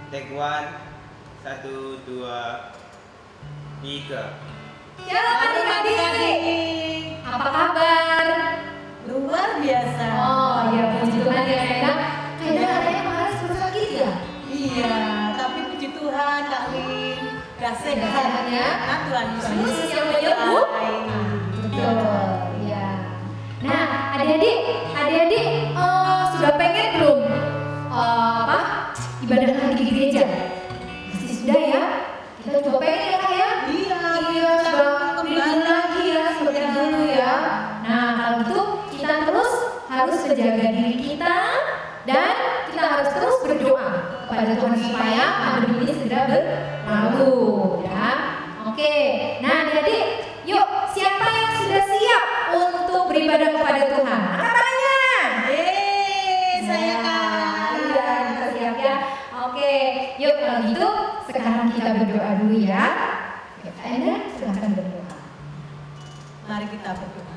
Take one. 1, 2, 3. Shalom adik-adik. Apa kabar? Luar biasa. Oh ya, puji Tuhan ya Kak. Kayaknya ada yang harus bersakit ya? Iya, tapi puji Tuhan Kak Lin gak sehat ya. Nah, Tuhan Yesus yang menyembuh. Betul, ya. Nah, adik-adik sudah pengen belum ibadah lagi di gereja? Pasti sudah ya. Kita coba pengen ya Kak ya? Iya, sudah kembali lagi ya seperti dulu ya. Nah, kalau gitu kita terus harus menjaga diri kita dan kita harus terus berdoa kepada Tuhan supaya pandemi ini segera berlalu ya. Oke, nah adik-adik, yuk siapa yang sudah siap untuk beribadah kepada Tuhan? Angkat tangannya. Saya Kak. Iya, kita siap ya. Oke, yuk kalau gitu sekarang kita berdoa dulu ya. Anda silahkan berdoa. Mari kita berdoa.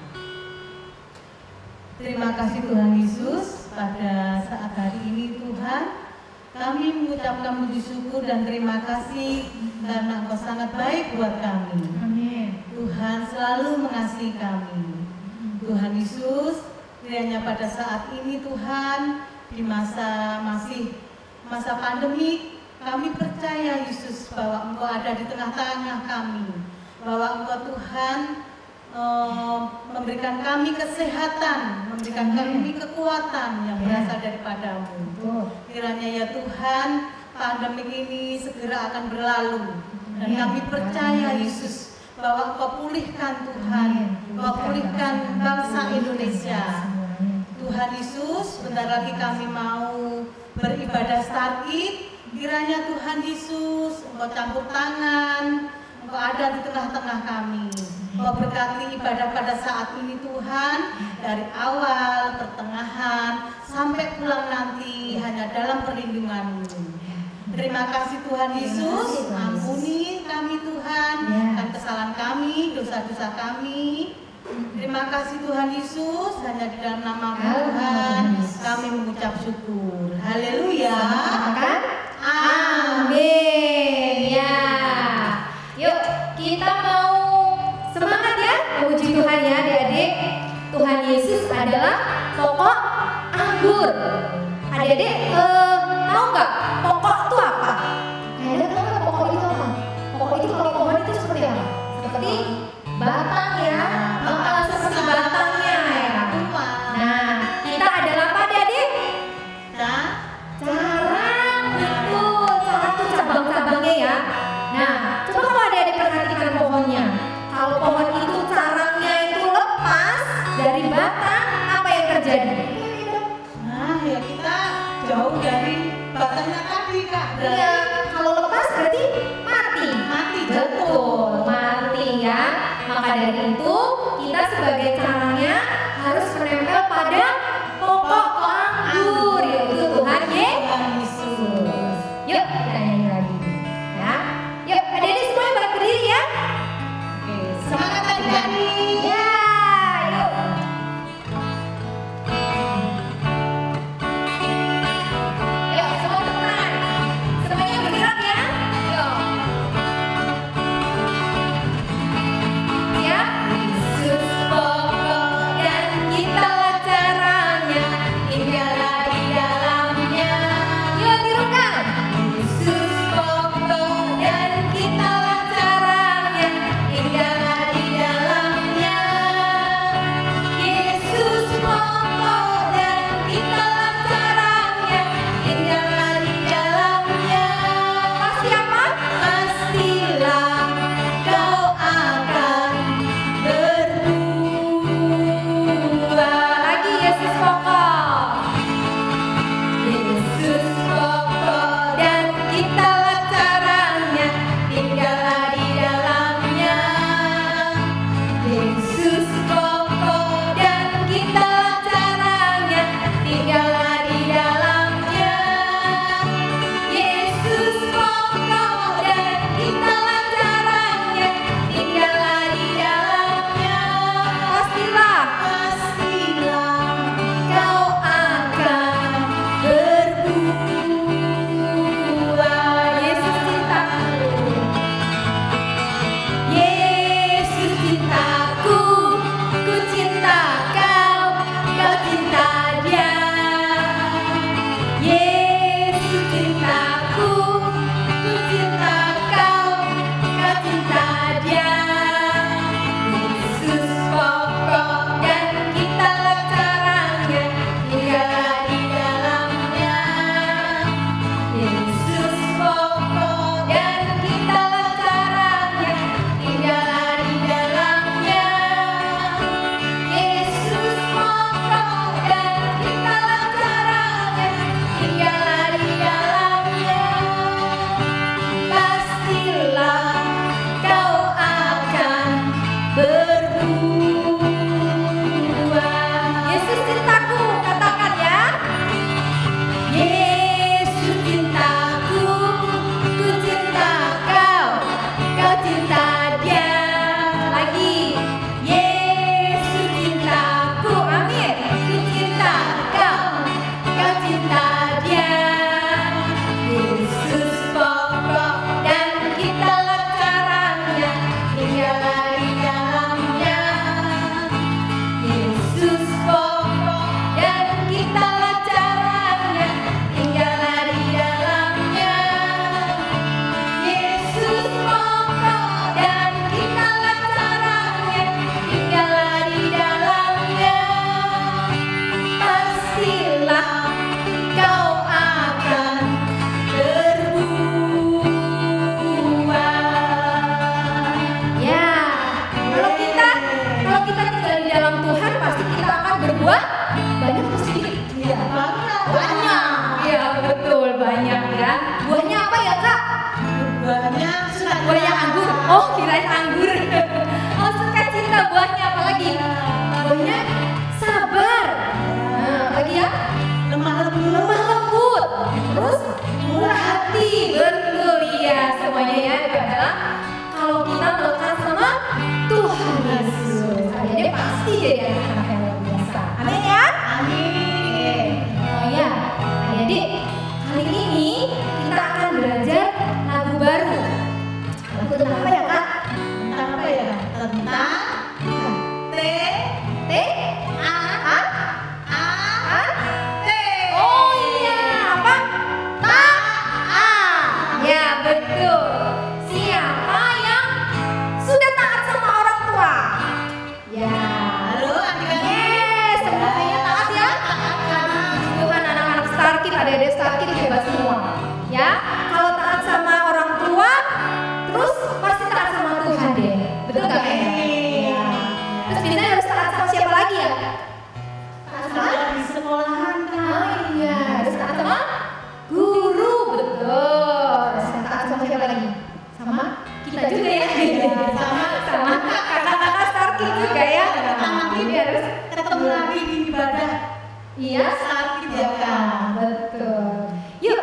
Terima kasih Tuhan Yesus, pada saat hari ini Tuhan kami mengucapkan puji syukur dan terima kasih karena Engkau sangat baik buat kami. Amin. Tuhan selalu mengasihi kami. Tuhan Yesus, kiranya pada saat ini Tuhan, di masa pandemi, kami percaya Yesus bahwa Engkau ada di tengah-tengah kami, bahwa Engkau Tuhan memberikan kami kesehatan, memberikan kami kekuatan yang berasal daripadamu. Kiranya ya Tuhan, pandemi ini segera akan berlalu dan kami percaya Yesus bahwa Engkau pulihkan Tuhan, Engkau pulihkan bangsa Indonesia. Tuhan Yesus, bentar lagi kami mau beribadah Starkid. Kiranya Tuhan Yesus, Engkau campur tangan, Engkau ada di tengah-tengah kami. Engkau berkati ibadah pada saat ini Tuhan, dari awal, pertengahan, sampai pulang nanti hanya dalam perlindungan-Mu. Terima kasih Tuhan Yesus, ampuni kami Tuhan, dan kesalahan kami, dosa-dosa kami. Terima kasih Tuhan Yesus, hanya di dalam nama Tuhan kami mengucap syukur. Haleluya. Amin. Ya. Yuk, kita mau semangat ya memuji Tuhan ya adik-adik. Tuhan Yesus adalah pokok anggur. Adik-adik tahu nggak pokok itu apa? Adik tahu nggak pokok itu apa? Pokok itu kalau pohon itu seperti apa? Seperti batang ya. Seperti batangnya ya. Nah, kita adalah apa adik-adik? Carang, betul. Carang itu cabang-cabangnya ya. Nah, coba kalau adik-adik perhatikan pohonnya. Kalau pohon itu carangnya itu lepas dari batang, apa yang terjadi? Nah, ya kita jauh dari batangnya tadi Kak. Iya, kalau lepas berarti mati. Mati, betul, mati ya. Maka dari itu kita sebagai carangnya harus menempel pada pokok anggur, yaitu Tuhan Yesus. Yuk kita nyanyi lagi ya. Yuk adik-adik semua berdiri ya. Oke, semangat adik-adik. Ya, yuk. Yuk semua tepuk tangan. Semuanya bergerak ya. Yuk. Siap? Yesus pokok dan kita carang. Yesus cintaku, ku cinta kau, kau cinta dia. Yesus pokok dan kitalah caranya, tinggallah di dalamnya. Yesus pokok dan kitalah caranya, tinggallah di dalamnya. Yesus pokok dan kitalah caranya, tinggallah di dalamnya. Pastilah kau akan berubah. Yesus cintaku, katakan ya. Yesus cintaku, ku cinta kau, kau cinta dia. Lagi. Yesus cintaku, amin. Ku cinta kau, kau cinta dia. Yesus pokok dan kitalah caranya, tinggallah di dalamnya. Yesus pokok dan kitalah caranya, tinggallah di dalamnya. Yesus pokok dan kitalah caranya, tinggallah di dalamnya. Pastilah kau akan berubah. Ya, kalau kita tinggal di dalam Tuhan, pasti kita akan berbuah banyak atau sedikit? Iya, Banyak. Iya, betul, banyak ya. Buahnya apa ya, Kak? buahnya sudah Buahnya anggur. Oh, kirain anggur. Oh, sukacita. Buahnya apa lagi? Buahnya sabar. Nah, lagi ya? lemah lembut. Lemah lembut. Terus murah hati. Betul ya, semuanya ya. Itu adalah kalau kita melekat sama Tuhan Yesus. Adik-adik pasti jadi anak-anak yang luar biasa. Amin ya? Amin. Oh ya, adik-adik, kali ini kita akan belajar lagu baru. Lagu tentang apa ya, Kak? Tentang apa ya? Tentang T T A A A T. Oh iya, apa? Taat. Ya, betul. Siapa yang sudah taat sama orang tua? Ya. Halo adik-adik. Yes, semuanya taat ya. Tuhan anak-anak Starkid, adik-adik Starkid hebat semua. Ya, kalau taat sama orang tua, terus pasti taat sama Tuhan deh. Betul nggak Kak? Ya. Terus biasanya harus taat sama siapa lagi ya? Taat sama? Kalau di sekolahan kan. Oh iya, harus taat sama guru, betul. Taat sama siapa lagi? Sama kita juga ya. Sama kakak-kakak Starkid juga ya. Ini harus Ketemu lagi di ibadah iya. sakit ya kan. Nah, betul. Yuk,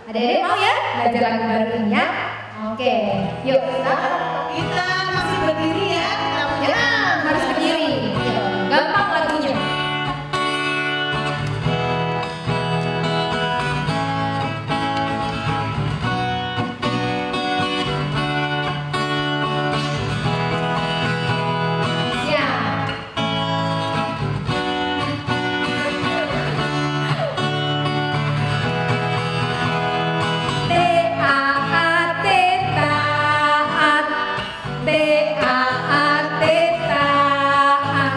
adik-adik mau ya belajar lagu baru ini ya? Oke, yuk kita. Kita masih berdiri ya. Ya, harus berdiri. Gampang lagunya. Siap. T-A-A-T taat, T-A-A-T taat.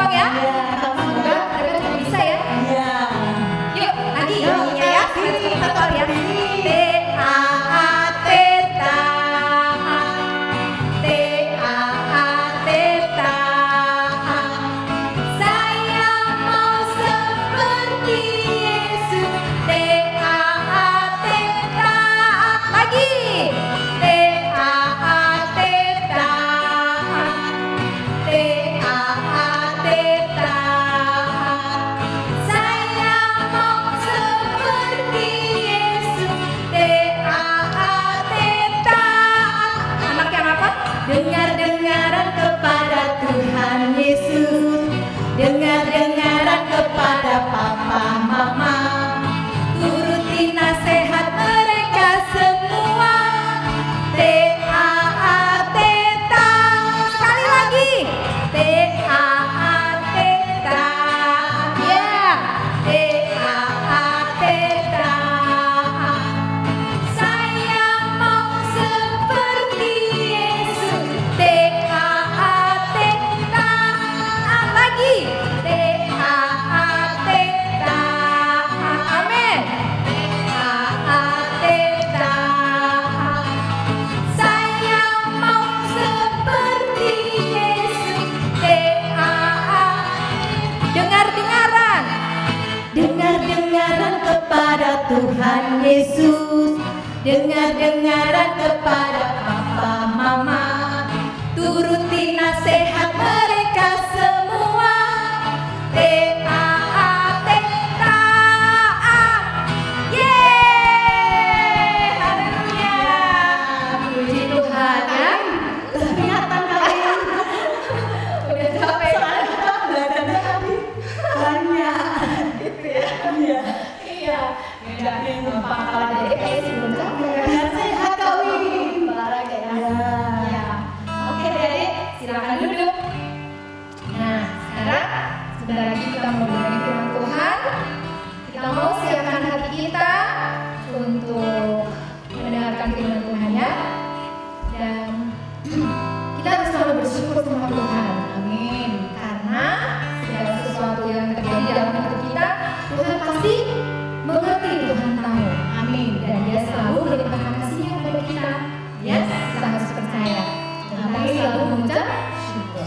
gampang ya. Semoga mereka juga bisa ya. Yuk lagi nyanyinya ya. Kita tahu ya. T-A-A-T taat, T-A-A-T taat. Saya mau seperti Yesus. T-A-A-T taat. Lagi. T-A-A-T taat, T-A-A-T taat. Saya mau seperti Yesus. T-A-A-T taat. Anak yang apa? Dengar-dengaran kepada Tuhan Yesus. Dengar-dengaran kepada papa mama. Turuti nasihat mereka semua. T-A-A-T taat. Sekali lagi. T-A-A-T taat. Ya. T-A-A-T taat. Saya mau seperti Yesus. T-A-A-T taat. Lagi. T-A-A-T taat. Amin. T-A-A-T taat. Saya mau seperti Yesus. Dengar-dengaran. Dengar-dengaran kepada Tuhan Yesus. Dengar-dengaran kepada papa mama. Turuti nasihat mereka semua. T-A-A-T taat. Yeay, haleluya. Puji Tuhan ya. Kelihatan kalian. Udah capek. Belajarnya tadi banyak. Gitu ya. Iya. Iya. Beda nih pangkalan jadi kayak sebelum capek. Biar sehat kawin. Olahraga ya. Ya. Ya. Oke adik, silakan duduk. Nah, sekarang sebentar lagi kita mau berbagi firman Tuhan. Kita mau siapkan hati kita untuk mendengarkan firman Tuhan ya. Dan kita harus selalu bersyukur sama Tuhan. Amin. Karena segala sesuatu yang terjadi dalam hidup kita, Tuhan pasti mengerti, Tuhan tahu. Amin. Dan Dia selalu melimpahkan kasih-Nya kepada kita. Ya, kita harus percaya. Dan kita harus selalu mengucap syukur.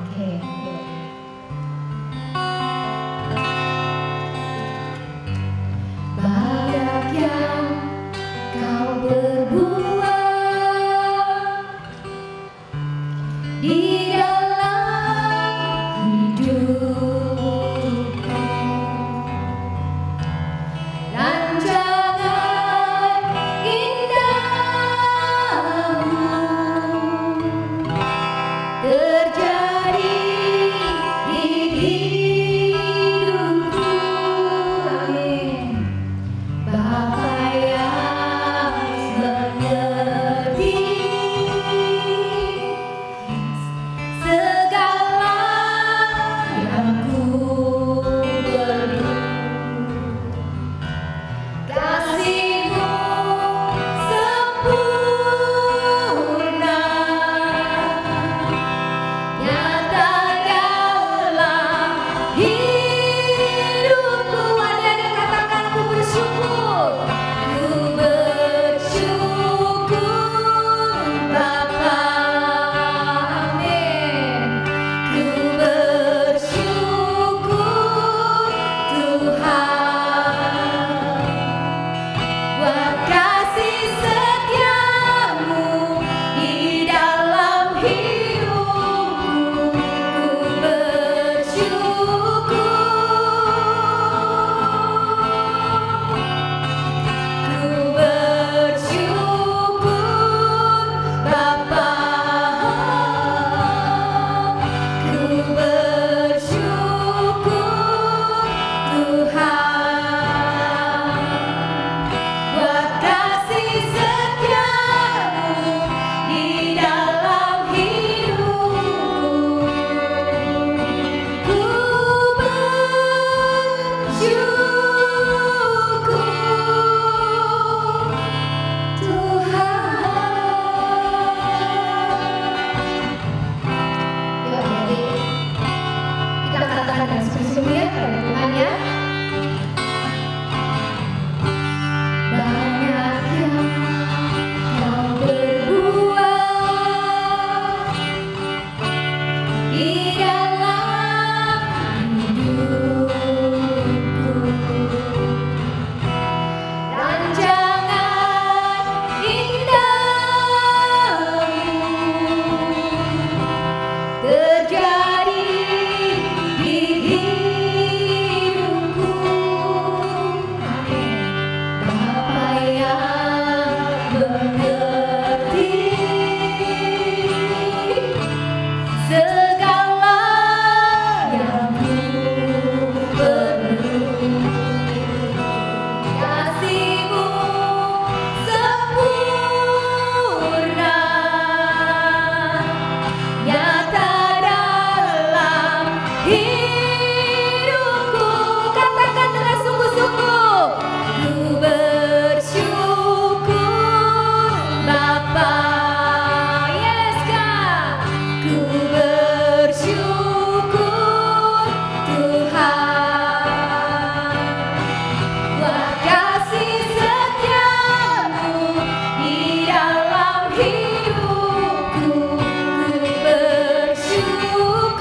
Oke. Banyak yang kau berbuat di dalam hidupku. Rancangan indahmu terjadi di hidupku. Amin. Bapa yang mengerti segala yang katakan dengan sungguh-sungguh ya pada Tuhan ya. Banyak yang kau berbuat di dalam hidupku, rancangan indahmu terjadi di hidupku. Bapa yang mengerti segala yang ku perlu, kasih-Mu sempurna nyata dalam hidupku. Katakan dengan sungguh-sungguh, ku bersyukur Bapa. Yes God, ku bersyukur Tuhan, buat kasih setiamu di dalam hidupku. Ku bersyukur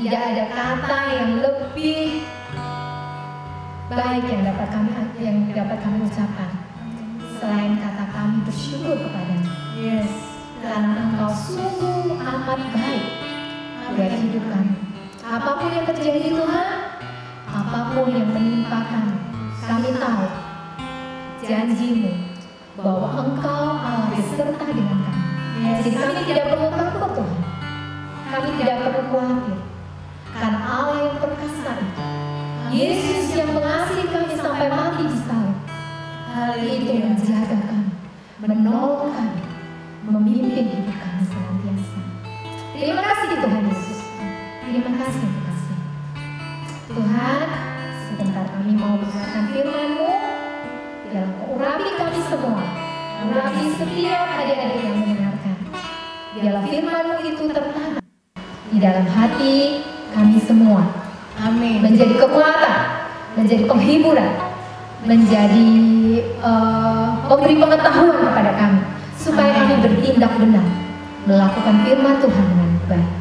Tidak ada kata yang lebih baik yang dapat kami ucapkan selain kata kami bersyukur kepada-Mu. Yes. Karena Engkau sungguh amat baik buat hidup kami. Apapun yang terjadi Tuhan, apapun yang menimpa kami tahu janji-Mu bahwa Engkau Allah beserta dengan kami. Yes. Jadi kami tidak perlu takut Tuhan. Kami tidak perlu khawatir. Karena Allah yang perkasa itu, Yesus yang mengasihi kami sampai mati di salib, itu menjaga kami, menolong kami, memimpin hidup kami senantiasa. Terima kasih Tuhan Yesus. Terima kasih. Tuhan, sebentar kami mau mendengarkan firman-Mu. Dalam urapi kami semua, urapi setiap adik-adik yang mendengarkan. Biarlah firman-Mu itu tertanam di dalam hati kami semua. Amin. Menjadi kekuatan, menjadi penghiburan, menjadi memberi pengetahuan kepada kami, supaya kami bertindak benar, melakukan firman Tuhan dengan baik,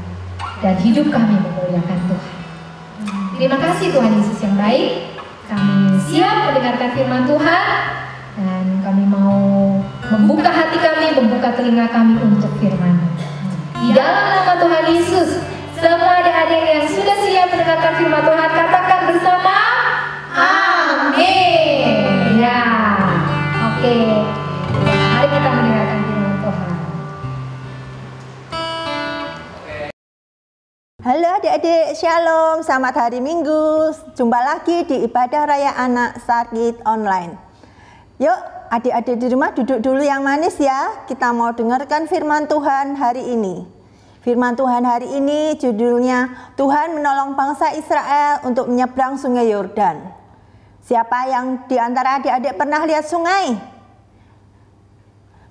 dan hidup kami memuliakan Tuhan. Terima kasih Tuhan Yesus yang baik. Kami siap mendengarkan firman Tuhan, dan kami mau membuka hati kami, membuka telinga kami untuk firman. Di dalam nama Tuhan Yesus, semua adik-adik yang sudah siap mendengarkan firman Tuhan, katakan bersama, amin. Ya, oke. Mari kita mendengarkan firman Tuhan. Halo adik-adik, shalom, selamat hari Minggu. Jumpa lagi di Ibadah Raya Anak Sarkit Online. Yuk adik-adik di rumah duduk dulu yang manis ya. Kita mau dengarkan firman Tuhan hari ini. Firman Tuhan hari ini judulnya Tuhan menolong bangsa Israel untuk menyeberang sungai Yordan. Siapa yang di antara adik-adik pernah lihat sungai?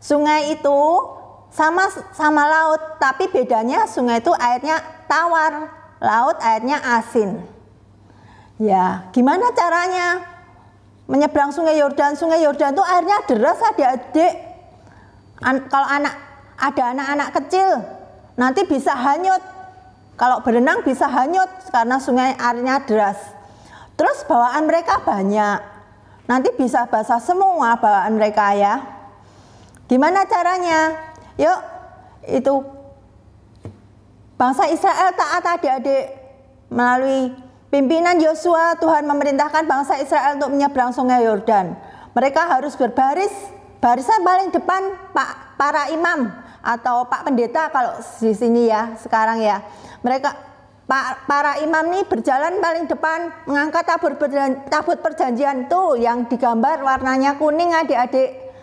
Sungai itu sama laut, tapi bedanya sungai itu airnya tawar, laut airnya asin. Ya, gimana caranya menyeberang sungai Yordan? Sungai Yordan itu airnya deras adik-adik. Kalau ada anak-anak kecil, nanti bisa hanyut. Kalau berenang bisa hanyut karena sungai airnya deras. Terus bawaan mereka banyak, nanti bisa basah semua bawaan mereka ya. Gimana caranya? Yuk, itu bangsa Israel taat adik-adik. Melalui pimpinan Yosua, Tuhan memerintahkan bangsa Israel untuk menyeberang sungai Yordan. Mereka harus barisan paling depan para imam atau Pak Pendeta kalau di sini ya, sekarang ya. Para imam nih berjalan paling depan, mengangkat tabut perjanjian tuh yang digambar warnanya kuning adik-adik.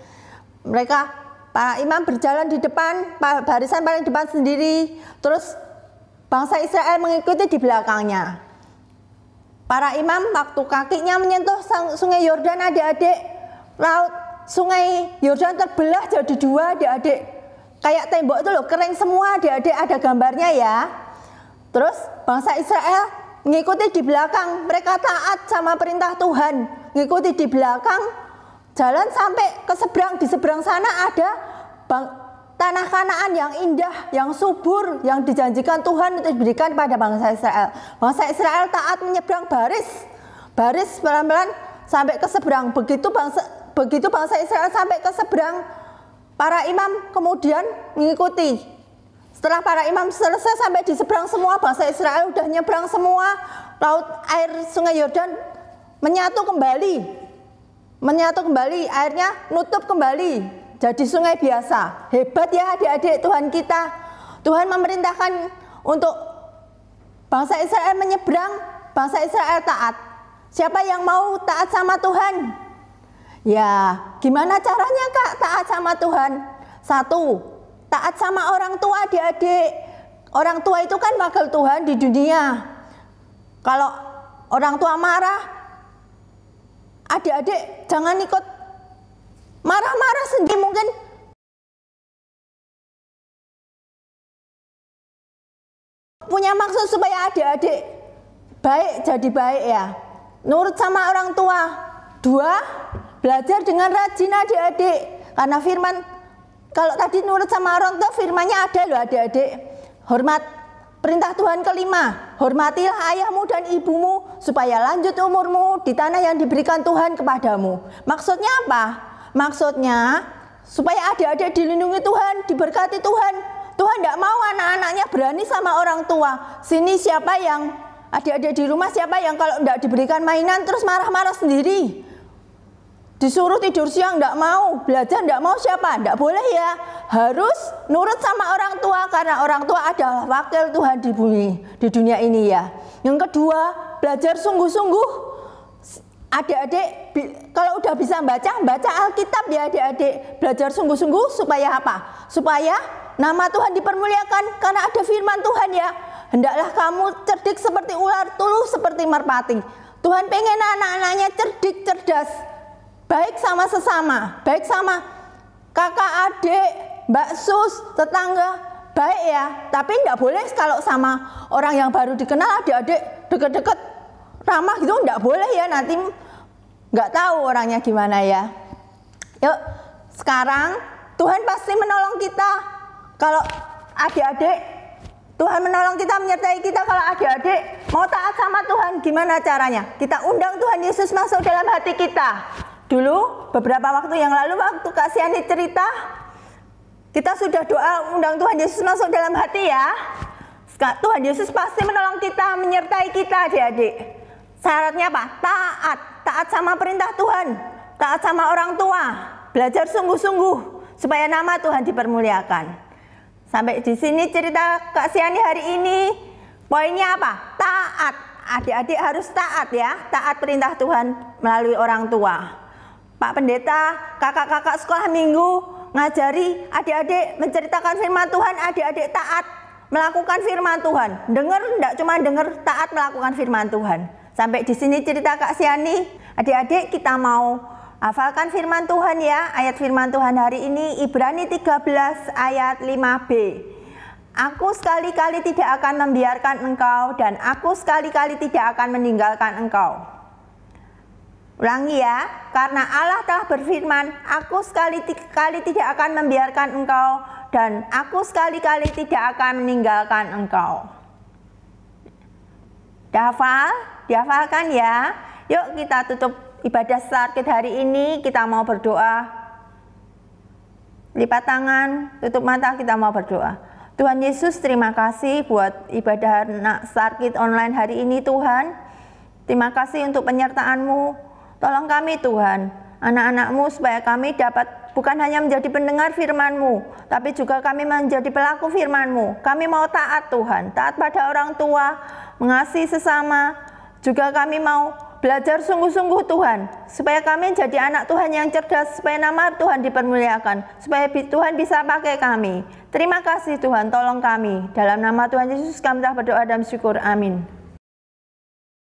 Para imam berjalan di depan, barisan paling depan sendiri, terus bangsa Israel mengikuti di belakangnya. Para imam waktu kakinya menyentuh sungai Yordan adik-adik, sungai Yordan terbelah jadi dua adik-adik. Kayak tembok itu loh, kering semua adik-adik, ada gambarnya ya. Terus bangsa Israel mengikuti di belakang, mereka taat sama perintah Tuhan, mengikuti di belakang, jalan sampai ke seberang. Di seberang sana ada tanah Kanaan yang indah, yang subur, yang dijanjikan Tuhan untuk diberikan kepada bangsa Israel. Bangsa Israel taat menyeberang baris pelan-pelan sampai ke seberang. Begitu bangsa Israel sampai ke seberang, para imam kemudian mengikuti. Setelah para imam selesai sampai di seberang semua, bangsa Israel udah nyebrang semua, laut air sungai Yordan menyatu kembali, airnya nutup kembali, jadi sungai biasa. Hebat ya adik-adik Tuhan kita. Tuhan memerintahkan untuk bangsa Israel menyeberang, bangsa Israel taat. Siapa yang mau taat sama Tuhan? Ya, gimana caranya Kak taat sama Tuhan? 1, taat sama orang tua adik-adik. Orang tua itu kan wakil Tuhan di dunia. Kalau orang tua marah, adik-adik jangan ikut marah-marah sendiri. Mungkin punya maksud supaya adik-adik baik, jadi baik ya. Nurut sama orang tua. 2, belajar dengan rajin adik-adik. Karena firman, kalau tadi nurut sama orang tua, firmannya ada loh adik-adik. Hormat Perintah Tuhan kelima, hormatilah ayahmu dan ibumu supaya lanjut umurmu di tanah yang diberikan Tuhan kepadamu. Maksudnya apa? Maksudnya supaya adik-adik dilindungi Tuhan, diberkati Tuhan. Tuhan tidak mau anak-anaknya berani sama orang tua. Sini siapa yang, adik-adik di rumah siapa yang kalau tidak diberikan mainan terus marah-marah sendiri? Disuruh tidur siang tidak mau, belajar tidak mau, siapa? Tidak boleh ya. Harus nurut sama orang tua karena orang tua adalah wakil Tuhan di bumi, di dunia ini ya. Yang kedua, belajar sungguh-sungguh. Adik-adik kalau udah bisa baca Alkitab ya adik-adik. Belajar sungguh-sungguh supaya apa? Supaya nama Tuhan dipermuliakan karena ada firman Tuhan ya. Hendaklah kamu cerdik seperti ular, tulus seperti merpati. Tuhan pengen anak-anaknya cerdik, cerdas. Baik sama sesama, baik sama kakak, adik, mbak sus, tetangga, baik ya. Tapi tidak boleh kalau sama orang yang baru dikenal adik-adik deket-deket ramah gitu, tidak boleh ya. Nanti nggak tahu orangnya gimana ya. Yuk, sekarang Tuhan pasti menolong kita. Kalau adik-adik, Tuhan menolong kita, menyertai kita. Kalau adik-adik mau taat sama Tuhan, gimana caranya? Kita undang Tuhan Yesus masuk dalam hati kita. Dulu beberapa waktu yang lalu waktu Kak Siani cerita, kita sudah doa undang Tuhan Yesus masuk dalam hati ya. Tuhan Yesus pasti menolong kita, menyertai kita adik-adik. Syaratnya apa? Taat sama perintah Tuhan, taat sama orang tua, belajar sungguh-sungguh supaya nama Tuhan dipermuliakan. Sampai di sini cerita Kak Siani hari ini. Poinnya apa? Taat. Adik-adik harus taat ya, taat perintah Tuhan melalui orang tua. Pak Pendeta, kakak-kakak sekolah minggu ngajari adik-adik menceritakan firman Tuhan, adik-adik taat melakukan firman Tuhan. Dengar, tidak cuma dengar, taat melakukan firman Tuhan. Sampai di sini cerita Kak Siani. Adik-adik kita mau hafalkan firman Tuhan ya. Ayat firman Tuhan hari ini Ibrani 13 ayat 5b. Aku sekali-kali tidak akan membiarkan engkau dan aku sekali-kali tidak akan meninggalkan engkau. Ulangi ya, karena Allah telah berfirman, aku sekali-kali tidak akan membiarkan engkau dan aku sekali-kali tidak akan meninggalkan engkau. Dihafalkan ya. Yuk kita tutup ibadah sakit hari ini, kita mau berdoa. Lipat tangan, tutup mata, kita mau berdoa. Tuhan Yesus, terima kasih buat ibadah anak sakit online hari ini Tuhan. Terima kasih untuk penyertaan-Mu. Tolong kami Tuhan, anak-anak-Mu supaya kami dapat bukan hanya menjadi pendengar firman-Mu, tapi juga kami menjadi pelaku firman-Mu. Kami mau taat Tuhan, taat pada orang tua, mengasihi sesama. Juga kami mau belajar sungguh-sungguh Tuhan, supaya kami jadi anak Tuhan yang cerdas, supaya nama Tuhan dipermuliakan, supaya Tuhan bisa pakai kami. Terima kasih Tuhan, tolong kami. Dalam nama Tuhan Yesus kami telah berdoa dan syukur. Amin.